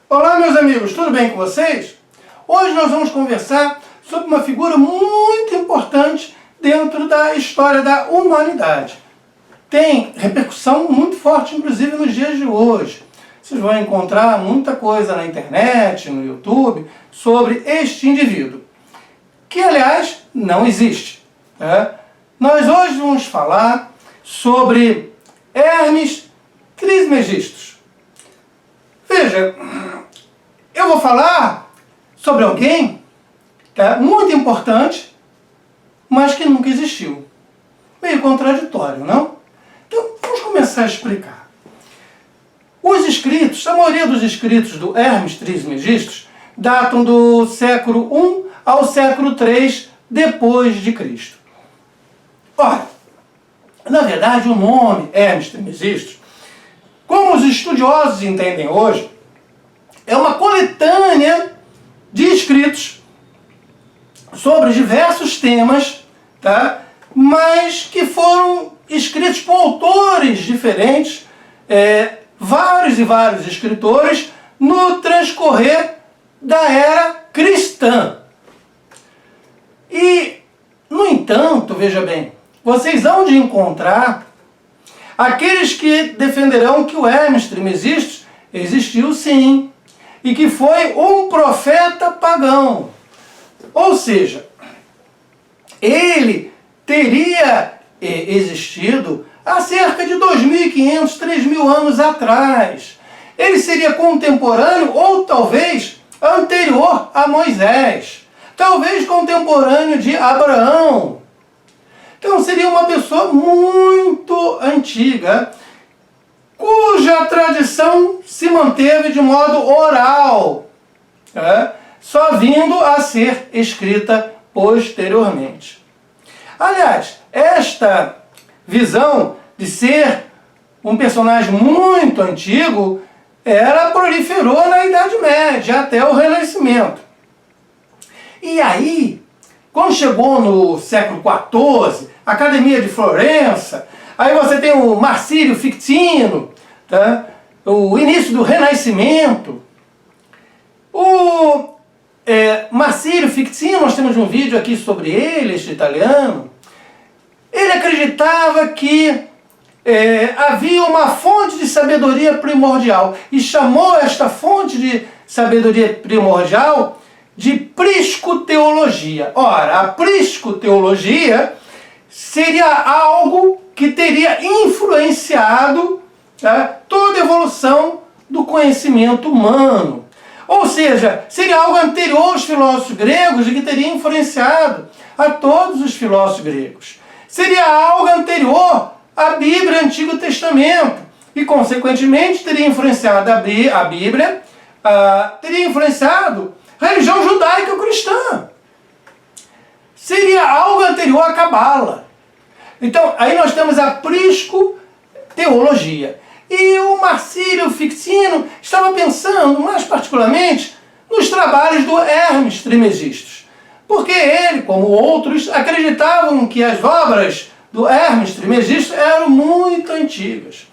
Olá, meus amigos, tudo bem com vocês? Hoje nós vamos conversar sobre uma figura muito importante dentro da história da humanidade. Tem repercussão muito forte, inclusive nos dias de hoje. Vocês vão encontrar muita coisa na internet, no YouTube, sobre este indivíduo, que, aliás, não existe. Nós hoje vamos falar sobre Hermes Trismegistus. Veja, eu vou falar sobre alguém muito importante, mas que nunca existiu. Meio contraditório, não? Então, vamos começar a explicar. Os escritos, a maioria dos escritos do Hermes Trismegistus datam do século I ao século III depois de Cristo. Ora, na verdade, o nome Hermes Trismegistus, como os estudiosos entendem hoje, é uma coletânea de escritos sobre diversos temas, mas que foram escritos por autores diferentes, vários e vários escritores, no transcorrer da era cristã. E, no entanto, veja bem, vocês hão de encontrar aqueles que defenderão que o Hermes Trismegistus existiu sim, e que foi um profeta pagão. Ou seja, ele teria existido há cerca de 2.500, 3.000 anos atrás. Ele seria contemporâneo ou talvez anterior a Moisés. Talvez contemporâneo de Abraão. Então seria uma pessoa muito antiga, cuja tradição se manteve de modo oral, só vindo a ser escrita posteriormente. Aliás, esta visão de ser um personagem muito antigo, ela proliferou na Idade Média até o Renascimento. E aí, quando chegou no século XIV, a Academia de Florença, aí você tem o Marcílio Ficino, o início do Renascimento. O Marcílio Ficino, nós temos um vídeo aqui sobre ele, este italiano. Ele acreditava que havia uma fonte de sabedoria primordial e chamou esta fonte de sabedoria primordial de priscoteologia. Ora, a priscoteologia seria algo que teria influenciado toda a evolução do conhecimento humano. Ou seja, seria algo anterior aos filósofos gregos e que teria influenciado a todos os filósofos gregos. Seria algo anterior à Bíblia, Antigo Testamento, e consequentemente teria influenciado a Bíblia, teria influenciado a religião judaica cristã. Seria algo anterior à Cabala. Então, aí nós temos a priscoteologia. E o Marcílio Ficino estava pensando, mais particularmente, nos trabalhos do Hermes Trismegistus. Porque ele, como outros, acreditavam que as obras do Hermes Trismegistus eram muito antigas.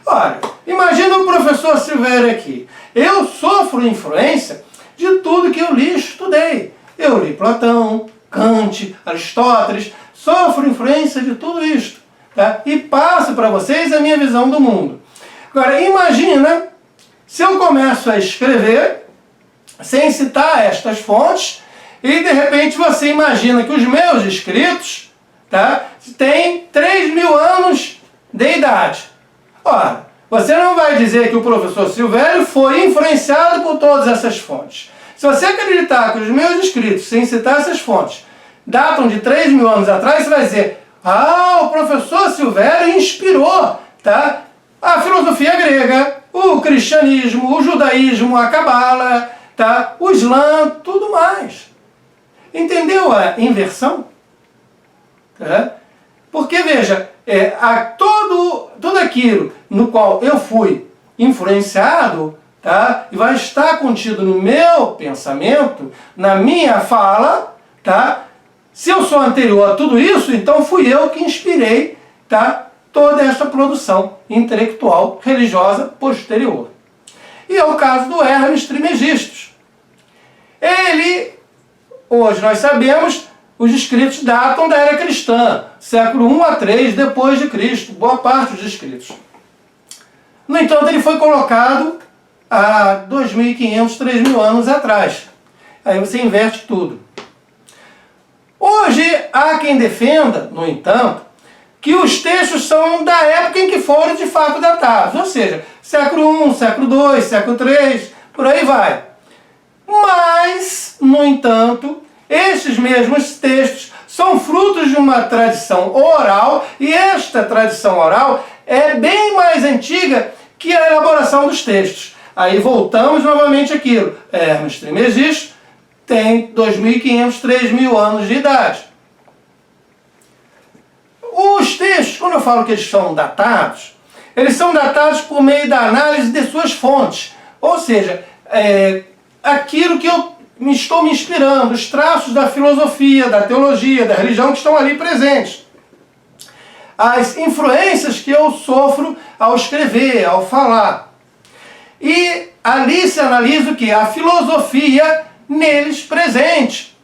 Ora, imagina o professor Silvério aqui. Eu sofro influência de tudo que eu li e estudei. Eu li Platão, Kant, Aristóteles, sofro influência de tudo isto. E passo para vocês a minha visão do mundo. Agora, imagina se eu começo a escrever sem citar estas fontes e, de repente, você imagina que os meus escritos têm 3.000 anos de idade. Ora, você não vai dizer que o professor Silvério foi influenciado por todas essas fontes. Se você acreditar que os meus escritos, sem citar essas fontes, datam de 3.000 anos atrás, você vai dizer: o professor Silvério inspirou a filosofia grega, o cristianismo, o judaísmo, a cabala, o islã, tudo mais. Entendeu a inversão? Porque, veja, tudo aquilo no qual eu fui influenciado, e vai estar contido no meu pensamento, na minha fala, se eu sou anterior a tudo isso, então fui eu que inspirei, toda esta produção intelectual religiosa posterior. E é o caso do Hermes Trismegisto. Ele, hoje nós sabemos, os escritos datam da era cristã, século I a III depois de Cristo, boa parte dos escritos. No entanto, ele foi colocado há 2.500, 3.000 anos atrás. Aí você inverte tudo. Hoje, há quem defenda, no entanto, que os textos são da época em que foram de fato datados, ou seja, século I, século II, século III, por aí vai. Mas, no entanto, esses mesmos textos são frutos de uma tradição oral, e esta tradição oral é bem mais antiga que a elaboração dos textos. Aí voltamos novamente àquilo. Hermes Trismegisto tem 2.500, 3.000 anos de idade. Os textos, quando eu falo que eles são datados por meio da análise de suas fontes. Ou seja, aquilo que eu estou me inspirando, os traços da filosofia, da teologia, da religião que estão ali presentes. As influências que eu sofro ao escrever, ao falar. E ali se analisa o que? A filosofia neles presente.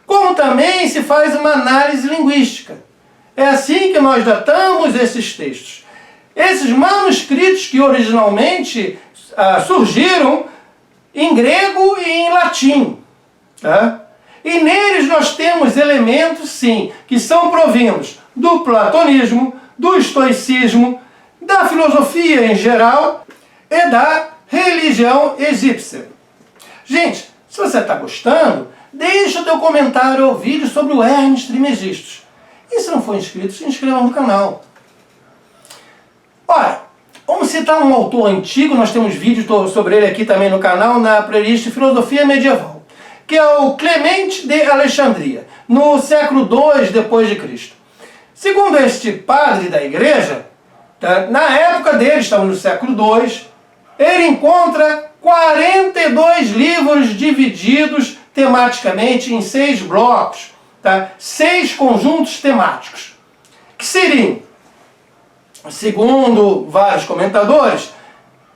Como também se faz uma análise linguística. É assim que nós datamos esses textos. Esses manuscritos que originalmente surgiram em grego e em latim. Tá? E neles nós temos elementos, sim, que são provindos do platonismo, do estoicismo, da filosofia em geral e da religião egípcia. Gente, se você está gostando, deixa o teu comentário ou vídeo sobre o Hermes Trismegisto. E se não for inscrito, se inscreva no canal. Olha, vamos citar um autor antigo, nós temos vídeos sobre ele aqui também no canal, na playlist Filosofia Medieval, que é o Clemente de Alexandria, no século II depois de Cristo. Segundo este padre da igreja, na época dele, estamos no século II, ele encontra 42 livros divididos tematicamente em 6 blocos, 6 conjuntos temáticos, que seriam, segundo vários comentadores,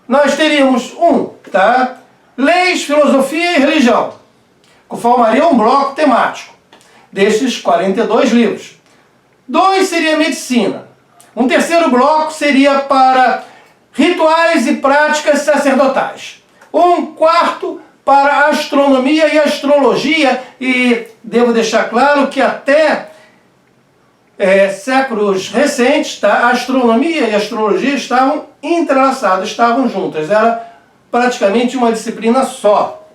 nós teríamos leis, filosofia e religião, que formaria um bloco temático desses 42 livros. 2 seria medicina. Um terceiro bloco seria para rituais e práticas sacerdotais. Um quarto para astronomia e astrologia, e devo deixar claro que até séculos recentes, a astronomia e a astrologia estavam entrelaçadas, estavam juntas, era praticamente uma disciplina só.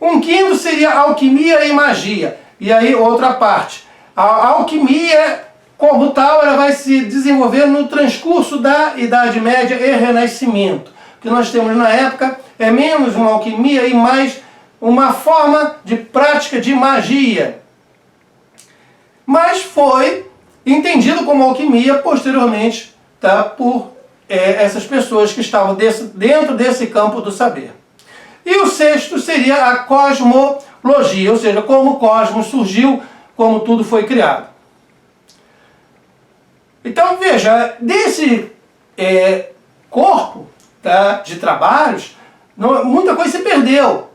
Um quinto seria alquimia e magia, e aí outra parte. A alquimia, como tal, ela vai se desenvolver no transcurso da Idade Média e Renascimento. O que nós temos na época é menos uma alquimia e mais uma forma de prática de magia. Mas foi entendido como alquimia posteriormente por essas pessoas que estavam dentro desse campo do saber. E o sexto seria a cosmologia, ou seja, como o cosmos surgiu, como tudo foi criado. Então veja, desse corpo de trabalhos, muita coisa se perdeu.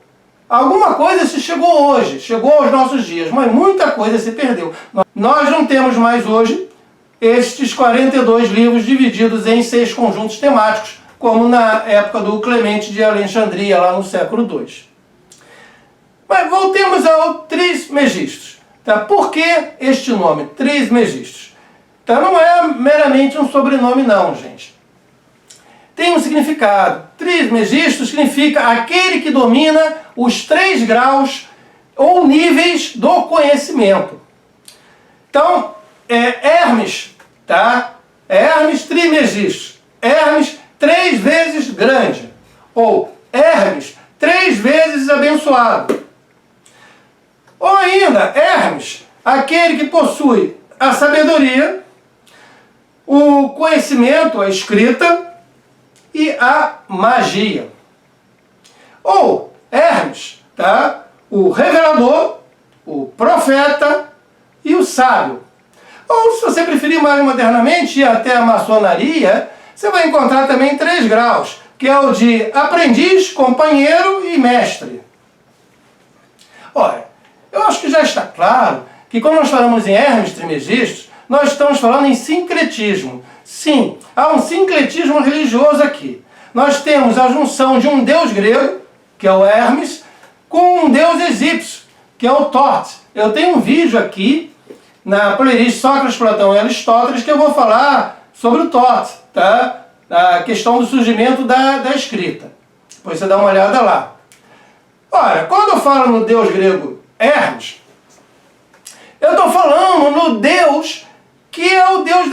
Alguma coisa se chegou hoje, chegou aos nossos dias, mas muita coisa se perdeu. Nós não temos mais hoje estes 42 livros divididos em 6 conjuntos temáticos, como na época do Clemente de Alexandria, lá no século II. Mas voltemos ao Trismegisto. Por que este nome, Trismegisto? Não é meramente um sobrenome não, gente. Tem um significado. Trismegisto significa aquele que domina os 3 graus ou níveis do conhecimento. Então, Hermes, Hermes Trismegisto. Hermes 3 vezes grande. Ou Hermes 3 vezes abençoado. Ou ainda, Hermes, aquele que possui a sabedoria, o conhecimento, a escrita e a magia. Ou Hermes, o revelador, o profeta e o sábio. Ou, se você preferir mais modernamente, ir até a maçonaria, você vai encontrar também 3 graus, que é o de aprendiz, companheiro e mestre. Olha, eu acho que já está claro que quando nós falamos em Hermes Trismegisto, nós estamos falando em sincretismo. Sim, há um sincretismo religioso aqui. Nós temos a junção de um deus grego, que é o Hermes, com um deus egípcio, que é o Thoth. Eu tenho um vídeo aqui na playlist Sócrates, Platão e Aristóteles que eu vou falar sobre o Thoth, tá? A questão do surgimento da escrita. Depois você dá uma olhada lá. Olha, quando eu falo no deus grego Hermes, eu estou falando no deus que é o deus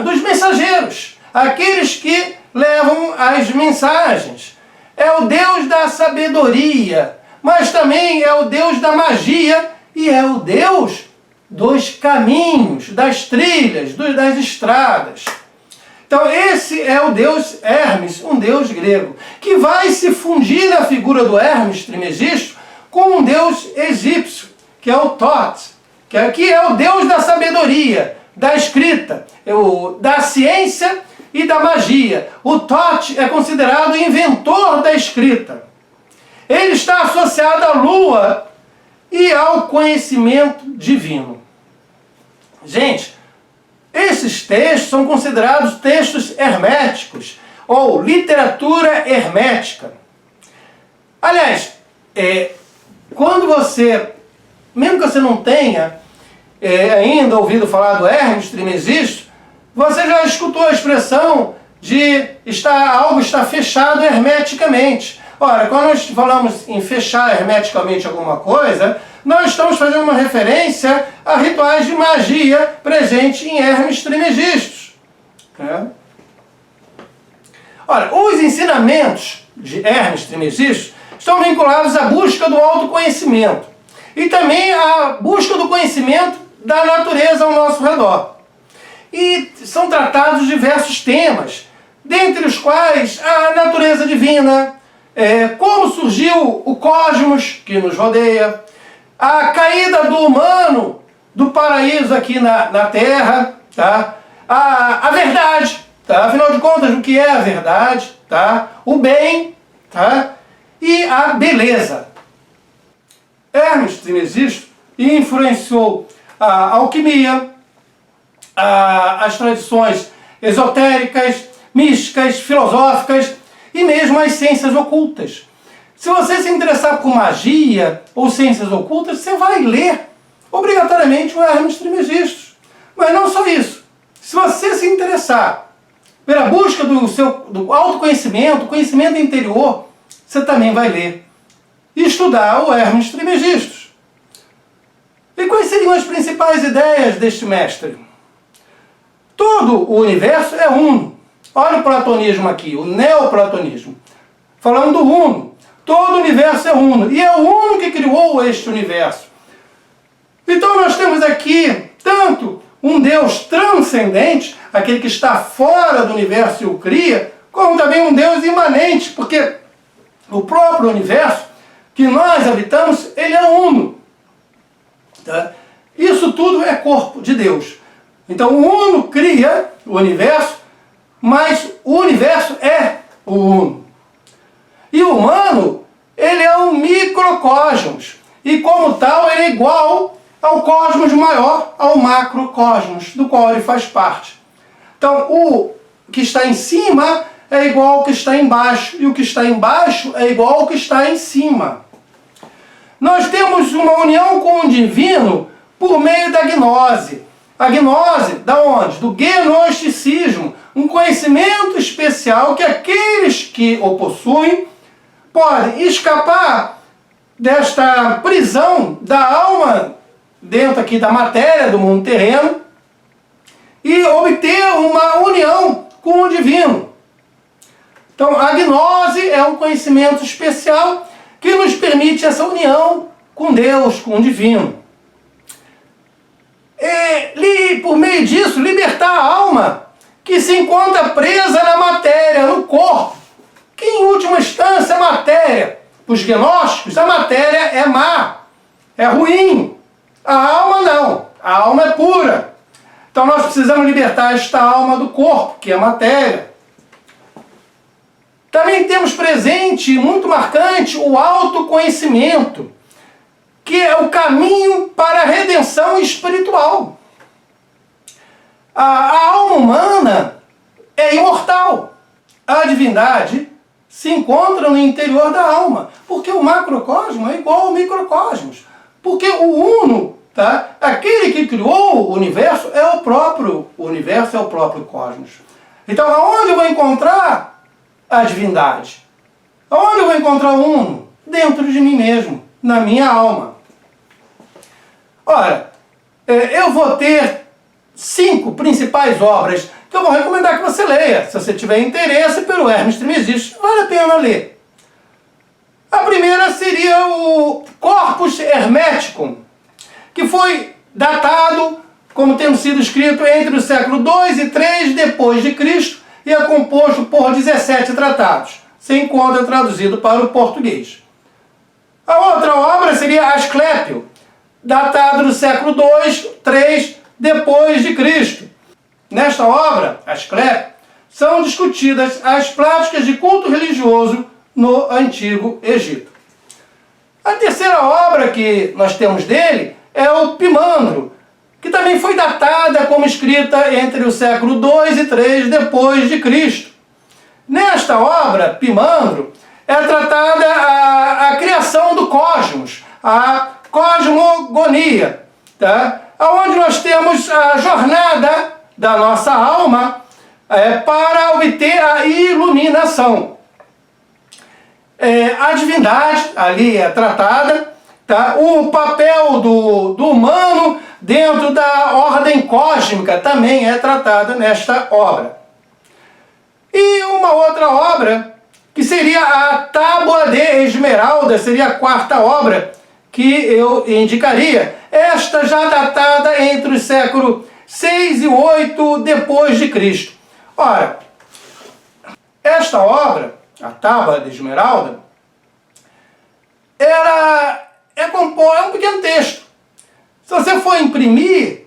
dos mensageiros, aqueles que levam as mensagens. É o deus da sabedoria, mas também é o deus da magia e é o deus dos caminhos, das trilhas, das estradas. Então esse é o deus Hermes, um deus grego, que vai se fundir na figura do Hermes Trismegisto com um deus egípcio, que é o Thoth, que é o deus da sabedoria, da escrita, da ciência e da magia. O Thoth é considerado o inventor da escrita. Ele está associado à lua e ao conhecimento divino. Gente, esses textos são considerados textos herméticos, ou literatura hermética. Aliás, quando você, mesmo que você não tenha ainda ouvido falar do Hermes Trismegisto, você já escutou a expressão de algo está fechado hermeticamente. Ora, quando nós falamos em fechar hermeticamente alguma coisa, nós estamos fazendo uma referência a rituais de magia presentes em Hermes Trismegisto. Ora, os ensinamentos de Hermes Trismegisto estão vinculados à busca do autoconhecimento e também à busca do conhecimento da natureza ao nosso redor. E são tratados diversos temas, dentre os quais a natureza divina, como surgiu o cosmos que nos rodeia, a caída do humano do paraíso aqui na Terra, tá? A verdade, tá? Afinal de contas, o que é a verdade, tá? O bem, tá? E a beleza. Hermes Trismegisto influenciou a alquimia, as tradições esotéricas, místicas, filosóficas e mesmo as ciências ocultas. Se você se interessar por magia ou ciências ocultas, você vai ler obrigatoriamente o Hermes Trismegisto. Mas não só isso. Se você se interessar pela busca do autoconhecimento, conhecimento interior, você também vai ler e estudar o Hermes Trismegisto. E quais seriam as principais ideias deste mestre? Todo o universo é uno. Olha o platonismo aqui, o neoplatonismo. Falando do uno. Todo o universo é uno. E é o uno que criou este universo. Então nós temos aqui tanto um Deus transcendente, aquele que está fora do universo e o cria, como também um Deus imanente, porque o próprio universo que nós habitamos, ele é uno. Tá? Isso tudo é corpo de Deus. Então o uno cria o universo, mas o universo é o uno. E o humano, ele é um microcosmos. E como tal, ele é igual ao cosmos maior, ao macrocosmos, do qual ele faz parte. Então, o que está em cima é igual ao que está embaixo. E o que está embaixo é igual ao que está em cima. Nós temos uma união com o divino por meio da gnose. A gnose, da onde? Do gnosticismo. Um conhecimento especial que aqueles que o possuem podem escapar desta prisão da alma dentro aqui da matéria, do mundo terreno, e obter uma união com o divino. Então a gnose é um conhecimento especial que nos permite essa união com Deus, com o divino. E por meio disso libertar a alma que se encontra presa na matéria, no corpo, que em última instância a matéria, para os gnósticos, a matéria é má, é ruim. A alma não, a alma é pura. Então nós precisamos libertar esta alma do corpo, que é a matéria. Também temos presente, muito marcante, o autoconhecimento, que é o caminho para a redenção espiritual. A alma humana é imortal. A divindade se encontra no interior da alma, porque o macrocosmo é igual ao microcosmos. Porque o Uno, tá? Aquele que criou o universo é o próprio universo, é o próprio cosmos. Então, aonde eu vou encontrar a divindade? Aonde eu vou encontrar o Uno? Dentro de mim mesmo, na minha alma. Ora, eu vou ter 5 principais obras que eu vou recomendar que você leia. Se você tiver interesse pelo Hermes Trismegistus, vale a pena ler. A primeira seria o Corpus Hermeticum, que foi datado como tendo sido escrito entre o século II e III depois de Cristo e é composto por 17 tratados. Se encontra traduzido para o português. A outra obra seria Asclépio, datado do século II, III depois de Cristo. Nesta obra, Asclépio, são discutidas as práticas de culto religioso no Antigo Egito. A terceira obra que nós temos dele é o Pimandro, que também foi datada como escrita entre o século II e III depois de Cristo. Nesta obra, Pimandro, é tratada a criação do cosmos, a cosmogonia, tá? Onde nós temos a jornada da nossa alma para obter a iluminação. A divindade ali é tratada, tá? O papel do humano dentro da ordem cósmica também é tratada nesta obra. E uma outra obra, que seria a Tábua de Esmeralda, seria a quarta obra que eu indicaria. Esta já datada entre o século 6 e 8 depois de Cristo. Ora, esta obra, a Tábua de Esmeralda, é um pequeno texto. Se você for imprimir,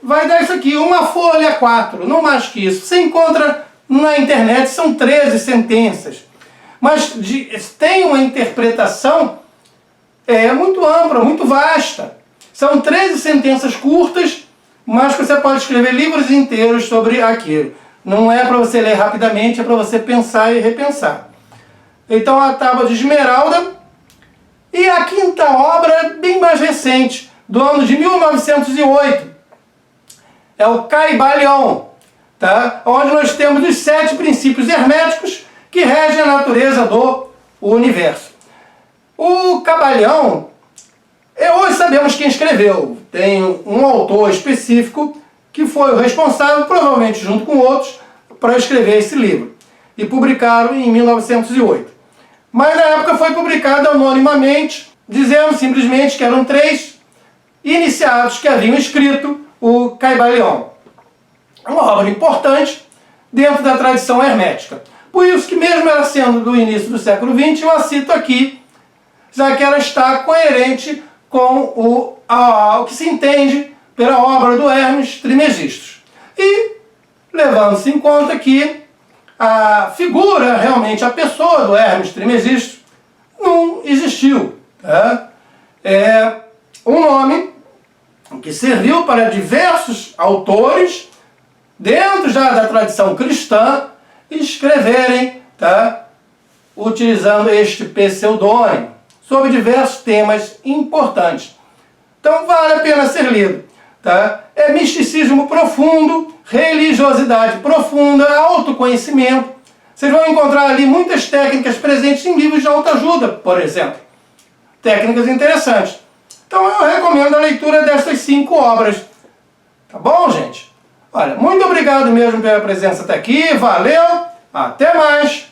vai dar isso aqui, uma folha A4, não mais que isso. Você encontra na internet, são 13 sentenças. Mas tem uma interpretação muito ampla, muito vasta. São 13 sentenças curtas, mas que você pode escrever livros inteiros sobre aquilo. Não é para você ler rapidamente, é para você pensar e repensar. Então, a Tábua de Esmeralda. E a quinta obra, bem mais recente, do ano de 1908, é o Caibalion, tá? Onde nós temos os 7 princípios herméticos que regem a natureza do universo. O Caibalion, hoje sabemos quem escreveu. Tem um autor específico que foi o responsável, provavelmente junto com outros, para escrever esse livro. E publicaram em 1908. Mas na época foi publicado anonimamente, dizendo simplesmente que eram 3 iniciados que haviam escrito o Caibalion. Uma obra importante dentro da tradição hermética. Por isso que mesmo ela sendo do início do século XX, eu a cito aqui, já que ela está coerente com o que se entende pela obra do Hermes Trismegistus. E, levando-se em conta que a figura, realmente a pessoa do Hermes Trismegistus, não existiu. Tá? É um nome que serviu para diversos autores, dentro já da tradição cristã, escreverem, tá? Utilizando este pseudônimo, sobre diversos temas importantes. Então vale a pena ser lido. Tá? É misticismo profundo, religiosidade profunda, autoconhecimento. Vocês vão encontrar ali muitas técnicas presentes em livros de autoajuda, por exemplo. Técnicas interessantes. Então eu recomendo a leitura dessas 5 obras. Tá bom, gente? Olha, muito obrigado mesmo pela presença até aqui. Valeu, até mais!